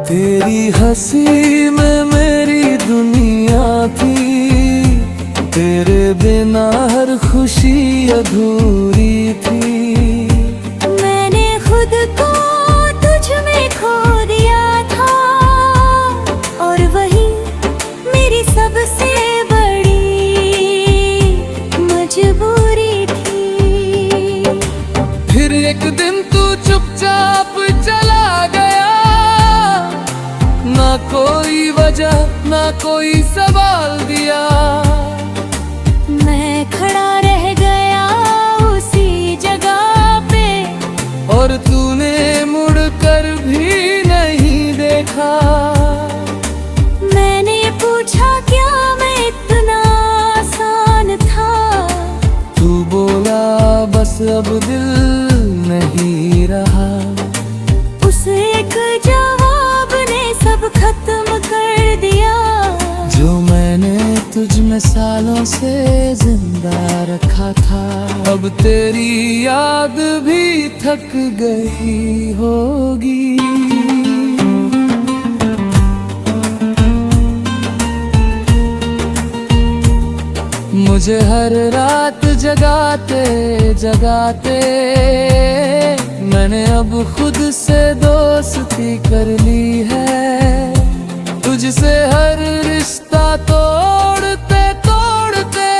तेरी हंसी में मेरी दुनिया थी, तेरे बिना हर खुशी अधूरी थी। मैंने खुद को तुझ में खो दिया था, और वही मेरी सबसे बड़ी मजबूरी थी। फिर एक दिन तू चुपचाप चला गया, ना कोई वजह ना कोई सवाल दिया। मैं खड़ा रह गया उसी जगह पे, और तूने मुड़कर भी नहीं देखा। मैंने पूछा क्या मैं इतना आसान था, तू बोला बस अब दिल नहीं रहा। उस एक जवाब ने सब खत्म कर दिया। जो मैंने तुझ में सालों से जिंदा रखा था, अब तेरी याद भी थक गई होगी। मुझे हर रात जगाते जगाते मैंने अब खुद से दोस्ती कर ली है। तुझसे हर रिश्ता तोड़ते तोड़ते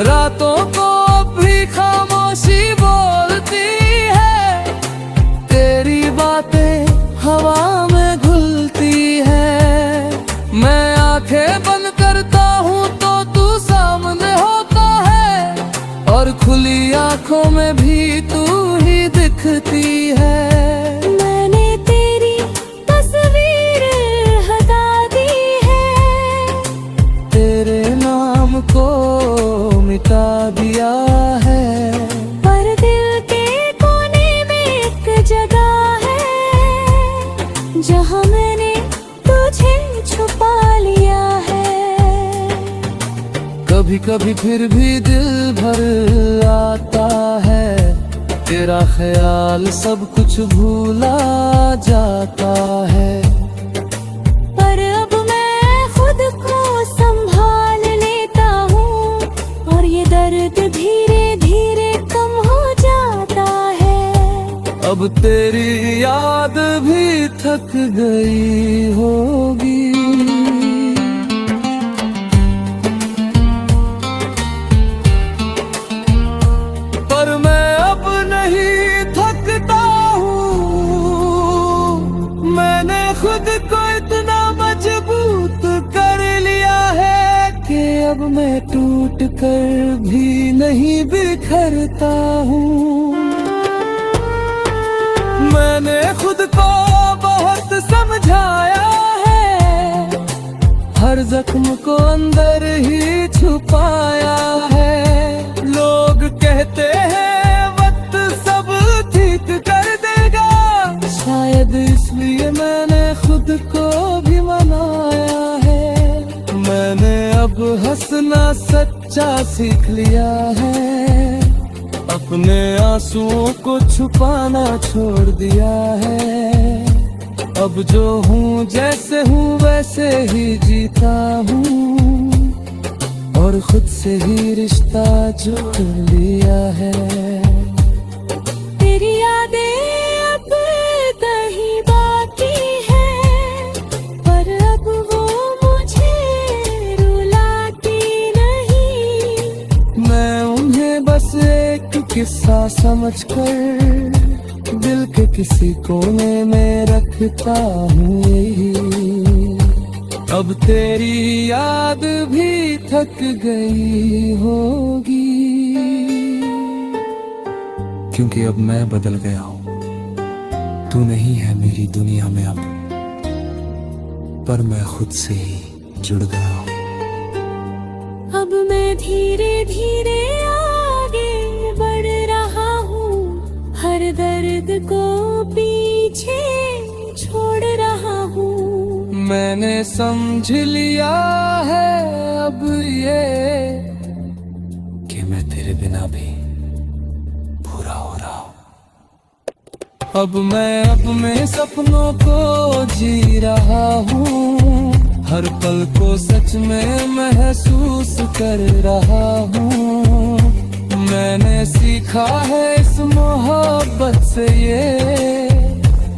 रातों को भी खामोशी बोलती है। तेरी बातें हवा में घुलती है। मैं आंखें बंद करता हूँ तो तू सामने होता है, और खुली आंखों में भी तू ही दिखती है। मैंने तेरी तस्वीर हटा दी है, तेरे नाम को मिटा दिया है। पर दिल के कोने में एक जगह है, जहाँ मैंने तुझे छुपा लिया है। कभी कभी फिर भी दिल भर आता है, तेरा ख्याल सब कुछ भूला जाता है। पर अब मैं खुद को संभाल लेता हूँ, और ये दर्द धीरे धीरे कम हो जाता है। अब तेरी याद भी थक गई होगी। पर मैं अब नहीं थकता हूँ। मैंने खुद को इतना मजबूत कर लिया है कि अब मैं टूट कर भी नहीं बिखरता हूँ। मैंने खुद को बहुत समझाया है, हर जख्म को अंदर ही छुपाया है। लोग कहते हैं वक्त सब ठीक कर देगा, शायद इसलिए मैंने खुद को भी मनाया है। मैंने अब हंसना सच्चा सीख लिया है, अपने आंसुओं को छुपाना छोड़ दिया है। अब जो हूँ जैसे हूँ वैसे ही जीता हूँ, और खुद से ही रिश्ता जोड़ लिया है। तेरी यादें अब कहीं बाकी है, पर अब वो मुझे रुलाती नहीं। मैं उन्हें बस एक किस्सा समझकर दिल के किसी कोने में रखता हूँ यही। अब तेरी याद भी थक गई होगी, क्योंकि अब मैं बदल गया हूँ। तू नहीं है मेरी दुनिया में अब, पर मैं खुद से ही जुड़ गया हूँ। अब मैं धीरे धीरे आगे बढ़ रहा हूँ, हर दर्द को पीछे छोड़ रहा हूँ। मैंने समझ लिया है अब ये कि मैं तेरे बिना भी पूरा हो रहा हूँ। अब मैं अपने सपनों को जी रहा हूँ, हर पल को सच में महसूस कर रहा हूँ। मैंने सीखा है इस मोहब्बत से ये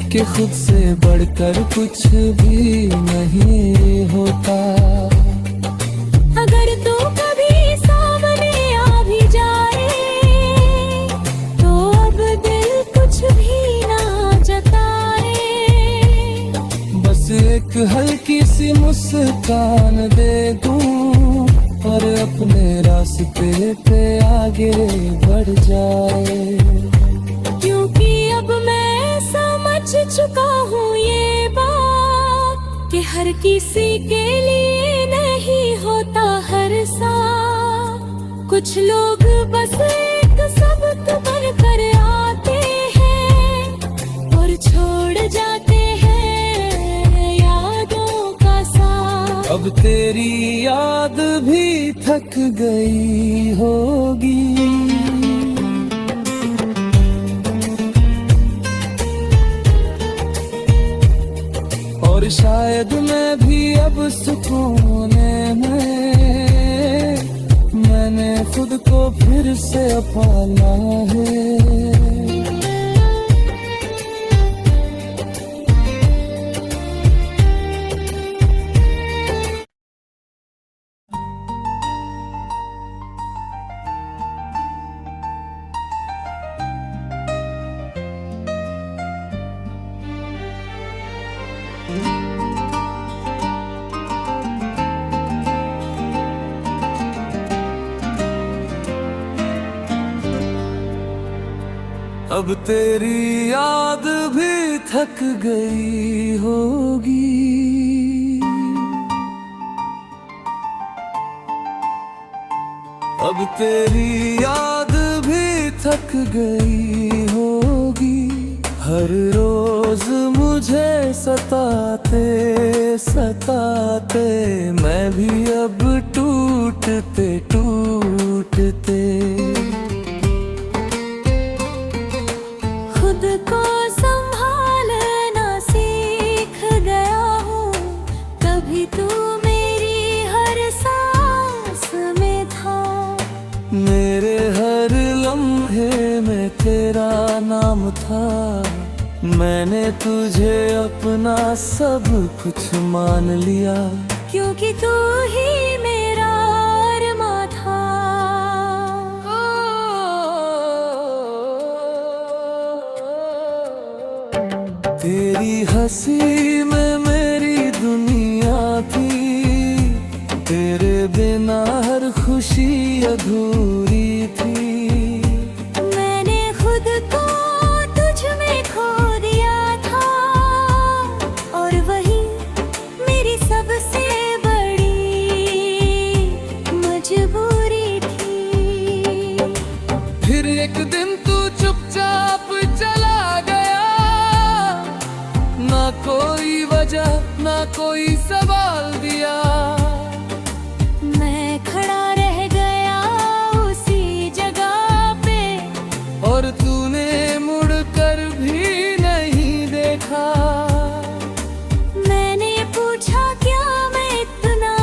कि खुद से बढ़कर कुछ भी नहीं होता। अगर तू कभी सामने आ भी जाए तो अब दिल कुछ भी ना जताए। बस एक हल्की सी मुस्कान दे दूं और अपने रास्ते पे आगे बढ़ जाए। क्योंकि अब मैं समझ चुका हूँ ये बात कि हर किसी के लिए नहीं होता हर साथ। कुछ लोग बस एक सबक बनकर आते हैं और छोड़ जाते हैं यादों का साथ। अब तेरी याद भी थक गई होगी, और शायद मैं भी अब सुकून में मैंने खुद को फिर से पाला है। अब तेरी याद भी थक गई होगी, अब तेरी याद भी थक गई होगी। हर रोज मुझे सताते सताते मैं भी अब टूटते टूटते खुद को संभालना सीख गया हूँ। कभी तू मेरी हर सांस में था, मेरे हर लम्हे में तेरा नाम था। मैंने तुझे अपना सब कुछ मान लिया, क्योंकि तू ही मेरा अरमा था। तेरी हंसी में मेरी दुनिया थी, तेरे बिना हर खुशी अधूरी थी। मैंने खुद को तुझ में खो दिया था और वही मेरी सबसे बड़ी मजबूरी थी। फिर एक दिन तू चुपचाप चला गया, ना कोई वजह ना कोई सवाल दिया। मैं खड़ा रह गया उसी जगह पे और तूने मुड़कर भी नहीं देखा। मैंने पूछा क्या मैं इतना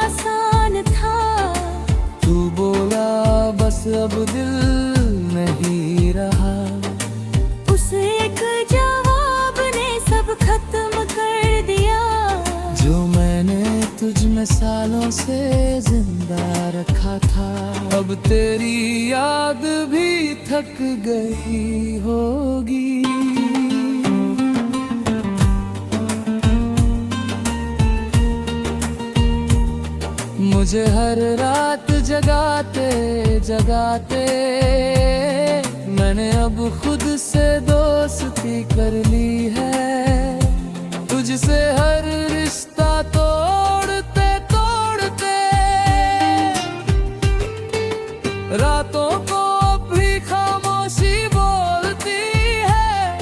आसान था, तू बोला बस अब दिल नहीं रहा। उस एक जवाब ने सब खत्म कर दिया जो मैंने तुझ में सालों से जिंदा रखा था। अब तेरी याद भी थक गई होगी, मुझे हर रात जगाते जगाते मैंने अब खुद से दोस्ती कर ली है। तुझसे हर रिश्ता तोड़ते तोड़ते रातों को भी खामोशी बोलती है।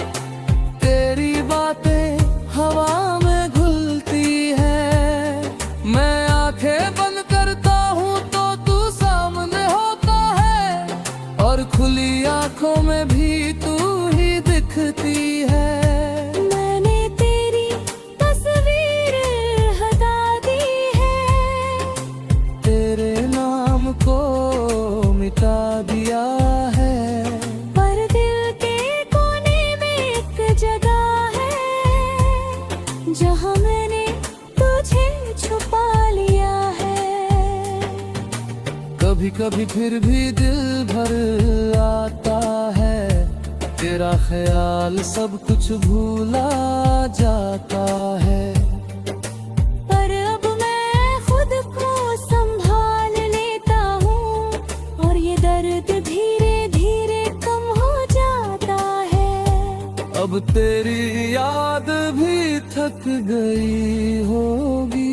तेरी बातें हवा में घुलती है, मैं आंखें बंद करता हूँ तो तू सामने होता है, और खुली आंखों में भी तू ही दिखती कभी फिर भी दिल भर आता है, तेरा ख्याल सब कुछ भूला जाता है। पर अब मैं खुद को संभाल लेता हूँ और ये दर्द धीरे धीरे कम हो जाता है। अब तेरी याद भी थक गई होगी,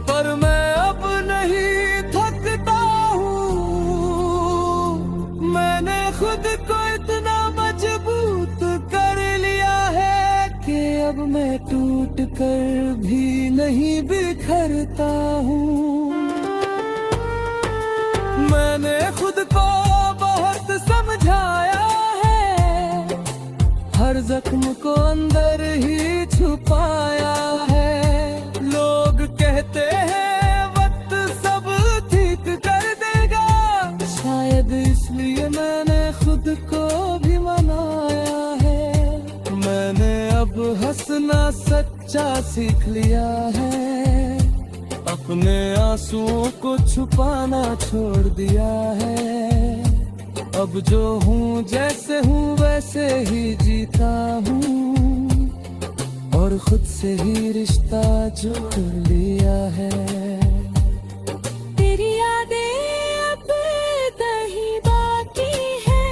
पर मैं अब नहीं थकता हूँ। मैंने खुद को इतना मजबूत कर लिया है कि अब मैं टूट कर भी नहीं बिखरता हूँ। मैंने खुद को बहुत समझाया है, हर जख्म को अंदर ही छुपाया है। लोग कहते हैं वक्त सब ठीक कर देगा, शायद इसलिए मैंने खुद को भी मनाया है। मैंने अब हंसना सच्चा सीख लिया है, अपने आंसुओं को छुपाना छोड़ दिया है। अब जो हूँ जैसे हूँ वैसे ही जीता हूँ, और खुद से ही रिश्ता जोड़ लिया है। तेरी यादें अब कहीं बाकी है,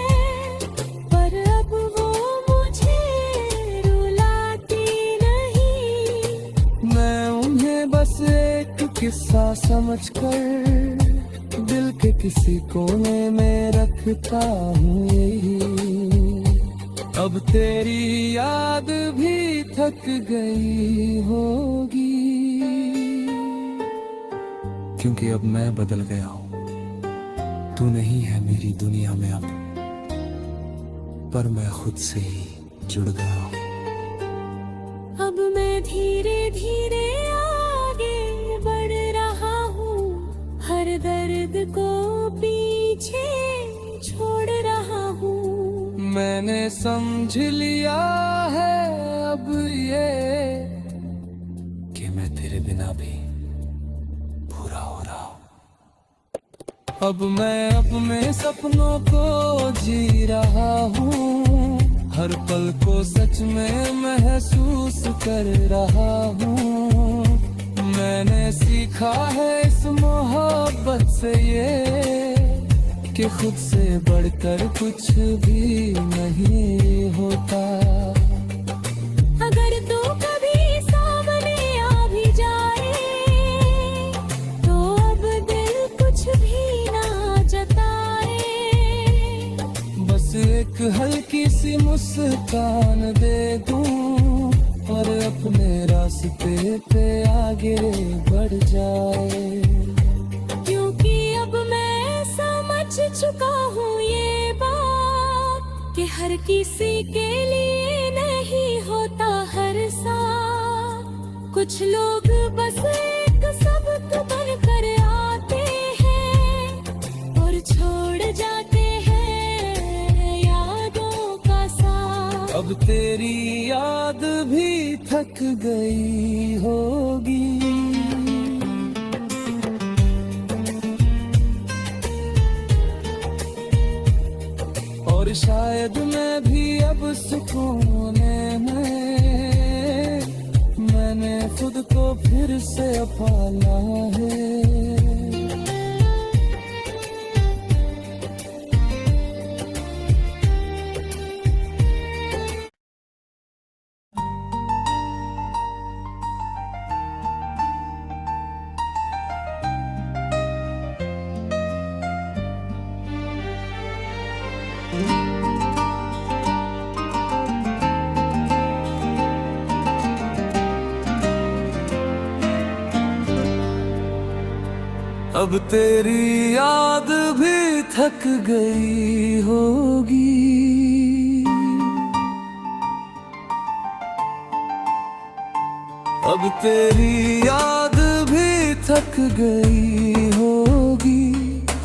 पर अब वो मुझे रुलाती नहीं। मैं उन्हें बस एक किस्सा समझकर दिल के किसी कोने में रखता हूँ यही। अब तेरी याद भी थक गई होगी, क्योंकि अब मैं बदल गया हूँ। तू नहीं है मेरी दुनिया में अब, पर मैं खुद से ही जुड़ गया हूँ। अब मैं धीरे धीरे आगे बढ़ रहा हूँ, हर दर्द को पीछे छोड़ रहा हूँ। मैंने समझ लिया है अब ये कि मैं तेरे बिना भी पूरा हो रहा हूँ। अब मैं अपने सपनों को जी रहा हूँ, हर पल को सच में महसूस कर रहा हूँ। मैंने सीखा है इस मोहब्बत से ये कि खुद से बढ़कर कुछ भी नहीं होता। अगर तू कभी सामने आ भी जाए, तो अब दिल कुछ भी ना जताए। बस एक हल्की सी मुस्कान दे दूं और अपने रास्ते पे आगे बढ़ जाए। क्योंकि अब मैं समझ चुका हूँ ये बात कि हर किसी के लिए नहीं होता हर साथ। कुछ लोग बस एक सबक बनकर आते हैं और छोड़ जाते हैं यादों का साथ। अब तेरी याद भी थक गई होगी, और शायद मैं भी अब सुकून में मैंने खुद को फिर से पाला है। अब तेरी याद भी थक गई होगी, अब तेरी याद भी थक गई होगी।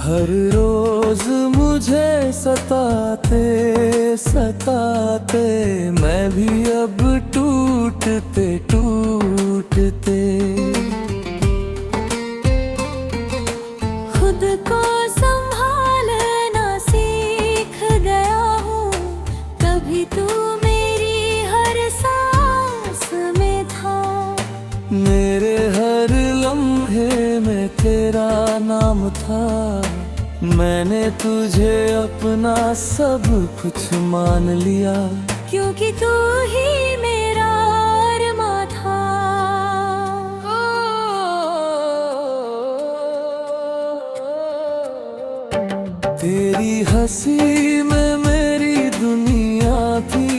हर रोज मुझे सताते पे मैं भी अब टूटते टूटते खुद को संभालना सीख गया हूँ, तभी तू मेरी हर सांस में था। मेरे हर लम्हे में तेरा नाम था, मैंने तुझे अपना सब कुछ मान लिया, क्योंकि तू ही मेरा अरमा था। तेरी हंसी में मेरी दुनिया थी,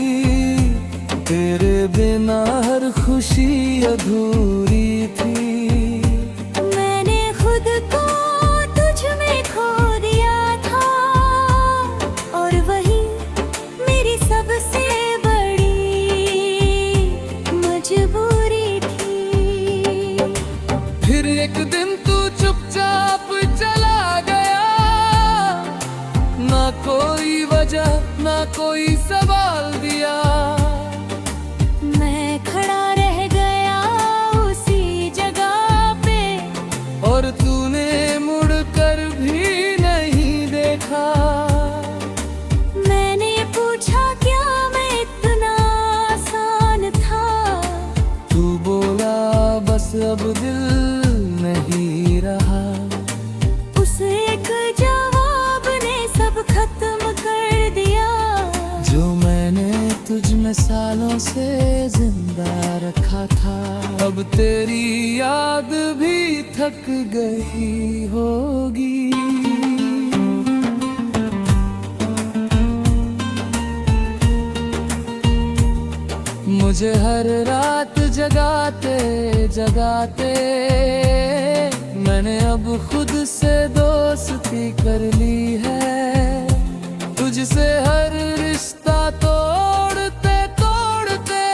तेरे बिना हर खुशी अधूरी थी। मैंने खुद को तुझ में खो दिया था, और वही मेरी सबसे बड़ी मजबूरी थी। फिर एक दिन तू चुपचाप चला गया, ना कोई वजह ना कोई सवाल दिया। मैं खड़ा रह गया उसी जगह पे, और तूने मुड़ कर भी नहीं देखा। मैंने पूछा क्या मैं इतना आसान था, तू बोला बस अब दिल नहीं रहा। उस एक जवाब ने सब खत्म कर दिया, जो मैंने तुझ में सालों से जिंदा रखा था। अब तेरी याद भी थक गई होगी। मुझे हर रात जगाते जगाते मैंने अब खुद से दोस्ती कर ली है। तुझसे हर रिश्ता तोड़ते तोड़ते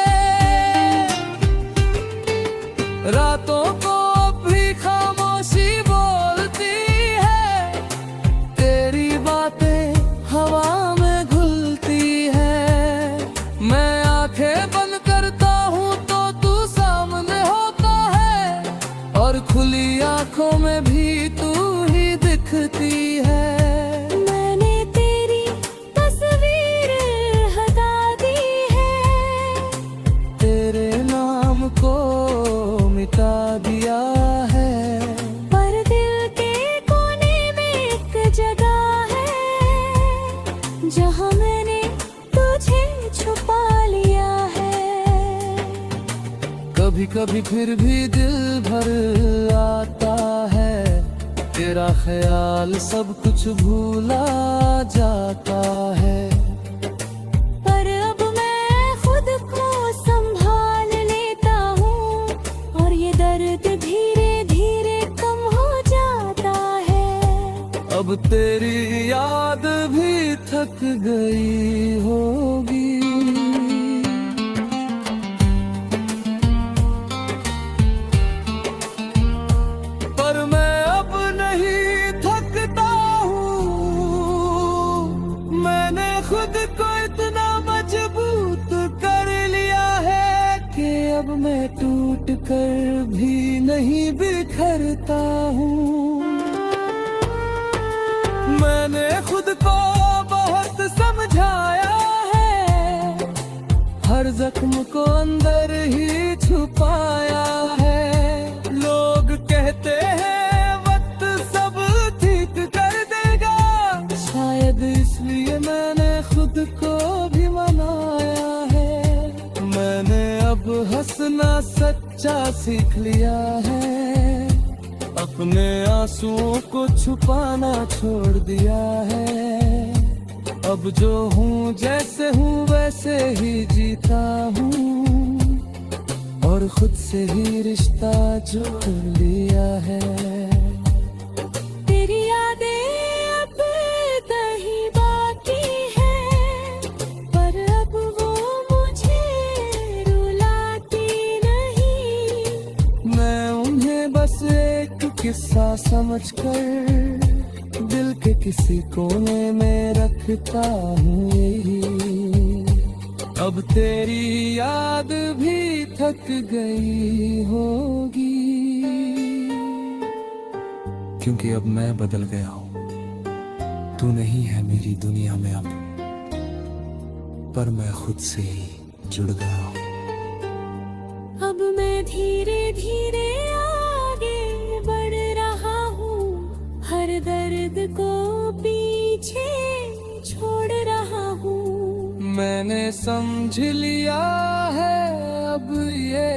रातों को भी खामोशी बोलती है। तेरी बातें हवा में घुलती है। मैं आंखें बंद करता हूँ तो तू सामने होता है, और खुली आंखों में भी तू ही दिखती है। मैंने तेरी तस्वीर हटा दी है, तेरे नाम को मिटा दिया है। पर दिल के कोने में एक जगह है, जहाँ मैंने तुझे छुपा लिया है। कभी कभी फिर भी दिल भर आता है, तेरा ख्याल सब कुछ भूला जाता है। पर अब मैं खुद को संभाल लेता हूँ, और ये दर्द धीरे धीरे कम हो जाता है। अब तेरी याद भी थक गई होगी। पर मैं अब नहीं थकता हूँ, मैंने खुद को इतना मजबूत कर लिया है कि अब मैं टूट कर भी नहीं बिखरता हूँ। मैंने खुद को बहुत समझाया है, हर जख्म को अंदर ही छुपाया है। लोग कहते हैं वक्त सब ठीक कर देगा, शायद इसलिए मैंने खुद को भी मनाया है। मैंने अब हंसना सच्चा सीख लिया है, अपने आंसुओं को छुपाना छोड़ दिया है। अब जो हूँ जैसे हूँ वैसे ही जीता हूँ, और खुद से ही रिश्ता जोड़ लिया है। तेरी यादें अब कहीं बाकी है, पर अब वो मुझे रुलाती नहीं। मैं उन्हें बस एक किस्सा समझकर दिल के किसी कोने में रखता हूँ यही। अब तेरी याद भी थक गई होगी, क्योंकि अब मैं बदल गया हूँ। तू नहीं है मेरी दुनिया में अब, पर मैं खुद से ही जुड़ गया हूँ। अब मैं धीरे धीरे आगे बढ़ रहा हूँ, हर दर्द को पीछे छोड़ रहा हूँ। मैंने समझ लिया है अब ये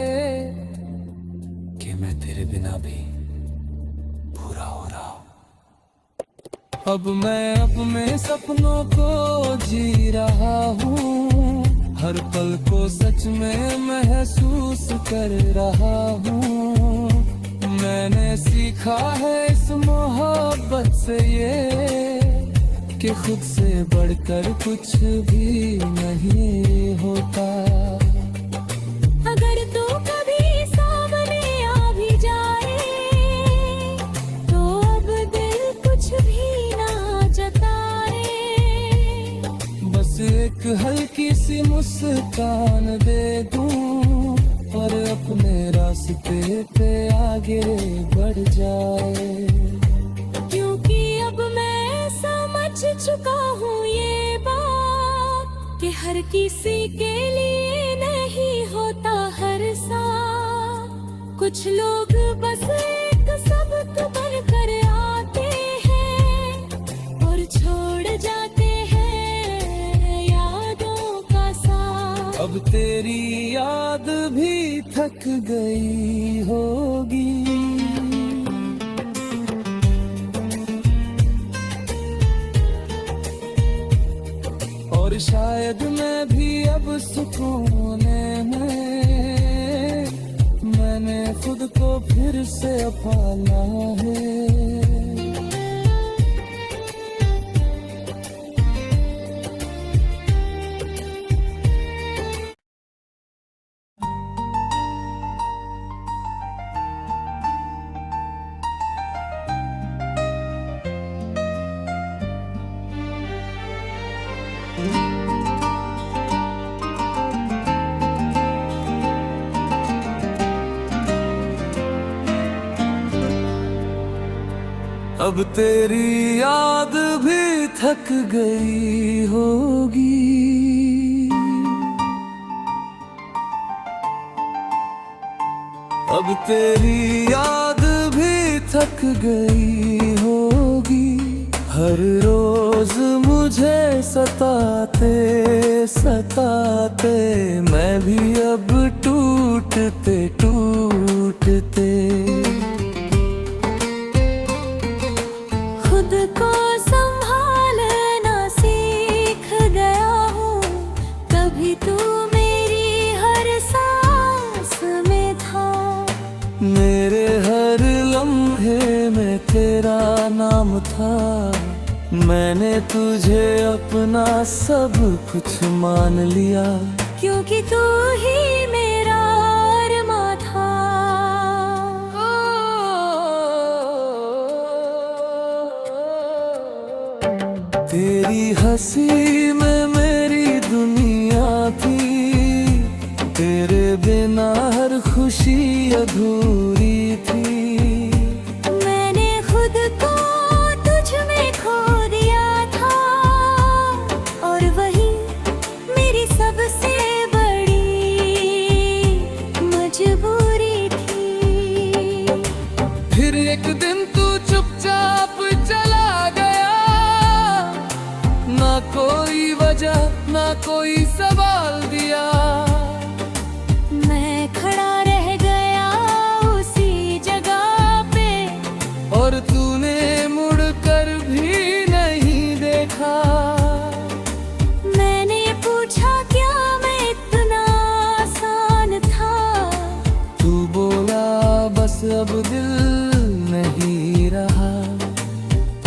कि मैं तेरे बिना भी पूरा हो रहा हूँ। अब मैं अपने सपनों को जी रहा हूँ, हर पल को सच में महसूस कर रहा हूँ। मैंने सीखा है इस मोहब्बत से ये कि खुद से बढ़कर कुछ भी नहीं होता। अगर तू कभी सामने आ भी जाए तो अब दिल कुछ भी ना जताए। बस एक हल्की सी मुस्कान दे दूं और अपने रास्ते पे आगे बढ़ जाए। क्योंकि अब मैं समझ चुका हूँ ये बात कि हर किसी के लिए नहीं होता हर साथ। कुछ लोग बस एक सबक बनकर आते हैं और छोड़ जाते हैं यादों का साथ। अब तेरी याद भी थक गई होगी, और शायद मैं भी अब सुकून में मैंने खुद को फिर से पाला है। अब तेरी याद भी थक गई होगी, अब तेरी याद भी थक गई होगी। हर रोज मुझे सताते सताते मैं भी अब टूटते टूटते खुद को संभालना सीख गया हूँ। कभी तू मेरी हर सांस में था, मेरे हर लम्हे में तेरा नाम था। मैंने तुझे अपना सब कुछ मान लिया, क्योंकि तू ही मेरा अरमा था। तेरी हंसी में मेरी दुनिया थी, तेरे बिना हर खुशी अधूरी थी। मैंने खुद को तुझ में खो दिया था, और वही मेरी सबसे बड़ी मजबूरी थी। फिर एक दिन तू चुपचाप चला गया, ना कोई वजह ना कोई सवाल दिया। मैं खड़ा रह गया उसी जगह पे, और तूने मुड़कर भी नहीं देखा। मैंने पूछा क्या मैं इतना आसान था। तू बोला बस अब दिल नहीं रहा।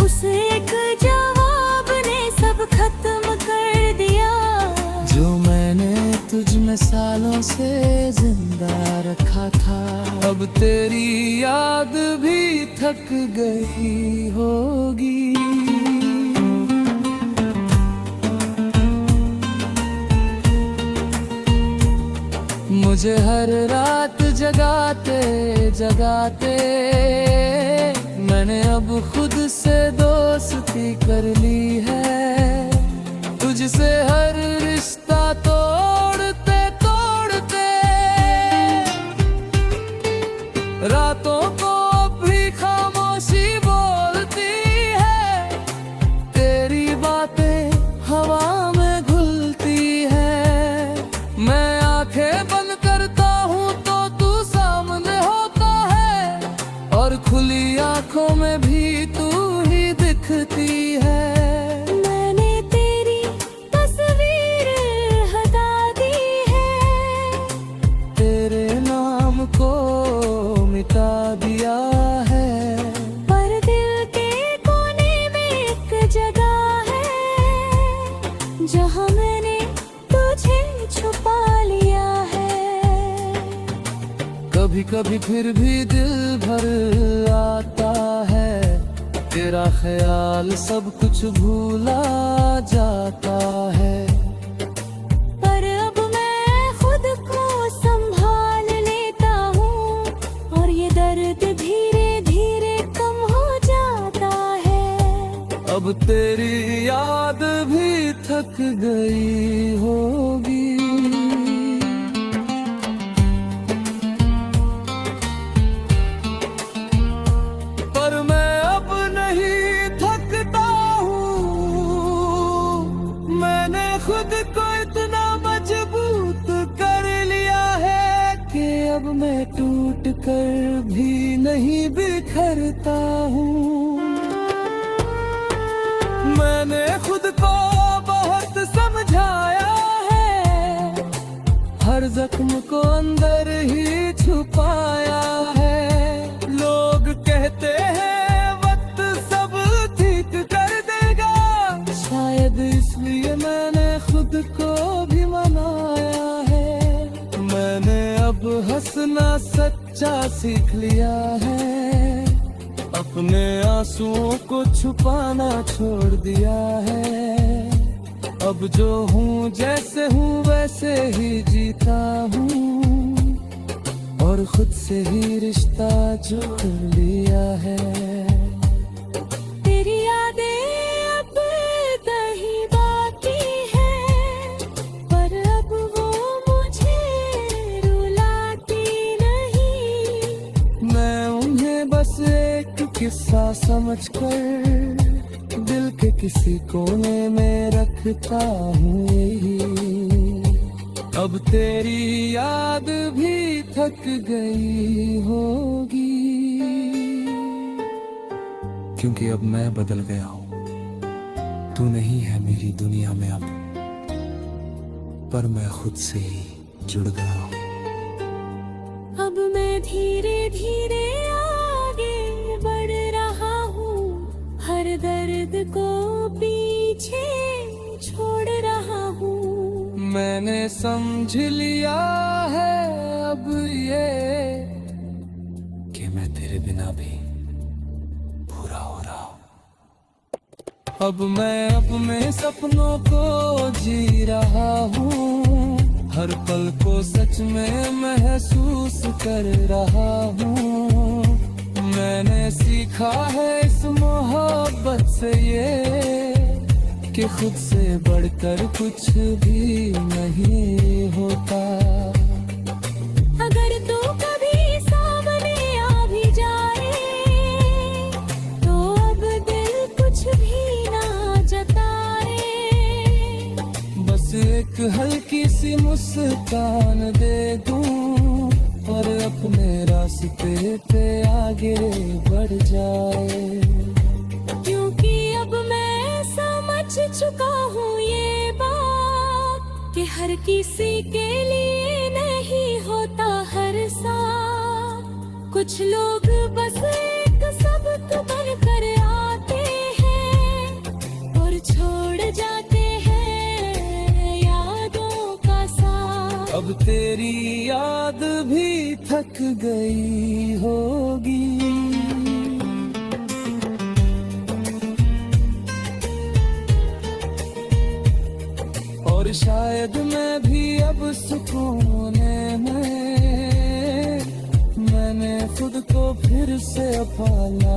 उस एक जवाब ने सब खत्म कर दिया, जो मैंने तुझ में सालों से जिंदा रखा था। अब तेरी याद भी थक गई होगी, हर रात जगाते जगाते मैंने अब खुद से दोस्ती कर ली है। तुझसे हर रिश्ता तोड़ते तोड़ते रातों को भी खामोशी बोलती है। तेरी बातें हवा में घुलती है। मैं आंखें बंद करता हूँ तो तू सामने होता है, और खुली आंखों में भी तू ही दिखती है। मैंने तेरी तस्वीर हटा दी है, तेरे नाम को मिटा दिया है, पर दिल के कोने में एक जगह है जहाँ मैंने तुझे छुपा लिया है। कभी कभी फिर भी दिल भर आता है, तेरा ख्याल सब कुछ भूला जाता है। पर अब मैं खुद को संभाल लेता हूँ, और ये दर्द धीरे धीरे कम हो जाता है। अब तेरी याद भी थक गई होगी, पर मैं अब नहीं थकता हूँ। मैंने खुद को इतना मजबूत कर लिया है कि अब मैं टूट कर भी नहीं बिखरता हूँ। मैंने खुद को बहुत समझाया है, हर जख्म को अंदर ही छुपाया है। लोग कहते हैं वक्त सब ठीक कर देगा, शायद इसलिए मैंने खुद को भी मनाया है। मैंने अब हंसना सच्चा सीख लिया है, अपने आंसुओं को छुपाना छोड़ दिया है। अब जो हूँ जैसे हूँ वैसे ही जीता हूँ, और खुद से ही रिश्ता जोड़ लिया है। तेरी यादें अब कहीं बाकी है, पर अब वो मुझे रुलाती नहीं। मैं उन्हें बस एक किस्सा समझकर दिल के किसी कोने में रखता हूँ यही। अब तेरी याद भी थक गई होगी, क्योंकि अब मैं बदल गया हूँ। तू नहीं है मेरी दुनिया में अब, पर मैं खुद से ही जुड़ गया हूँ। अब मैं धीरे धीरे आगे बढ़ रहा हूँ, हर दर्द को पीछे छोड़ रहा हूँ। मैंने समझ लिया है अब ये कि मैं तेरे बिना भी पूरा हो रहा हूँ। अब मैं अपने सपनों को जी रहा हूँ, हर पल को सच में महसूस कर रहा हूँ। मैंने सीखा है इस मोहब्बत से ये कि खुद से बढ़कर कुछ भी नहीं होता। अगर तू कभी सामने आ भी जाए तो अब दिल कुछ भी ना जताए। बस एक हल्की सी मुस्कान दे दूं और अपने रास्ते पे आगे बढ़ जाए। क्योंकि अब मैं समझ चुका हूँ ये बात कि हर किसी के लिए नहीं होता हर साथ। कुछ लोग बस एक सबक बनकर आते हैं और छोड़ जाते हैं यादों का साथ। अब तेरी याद भी थक गई होगी, और शायद मैं भी अब सुकून में मैंने खुद को फिर से पाला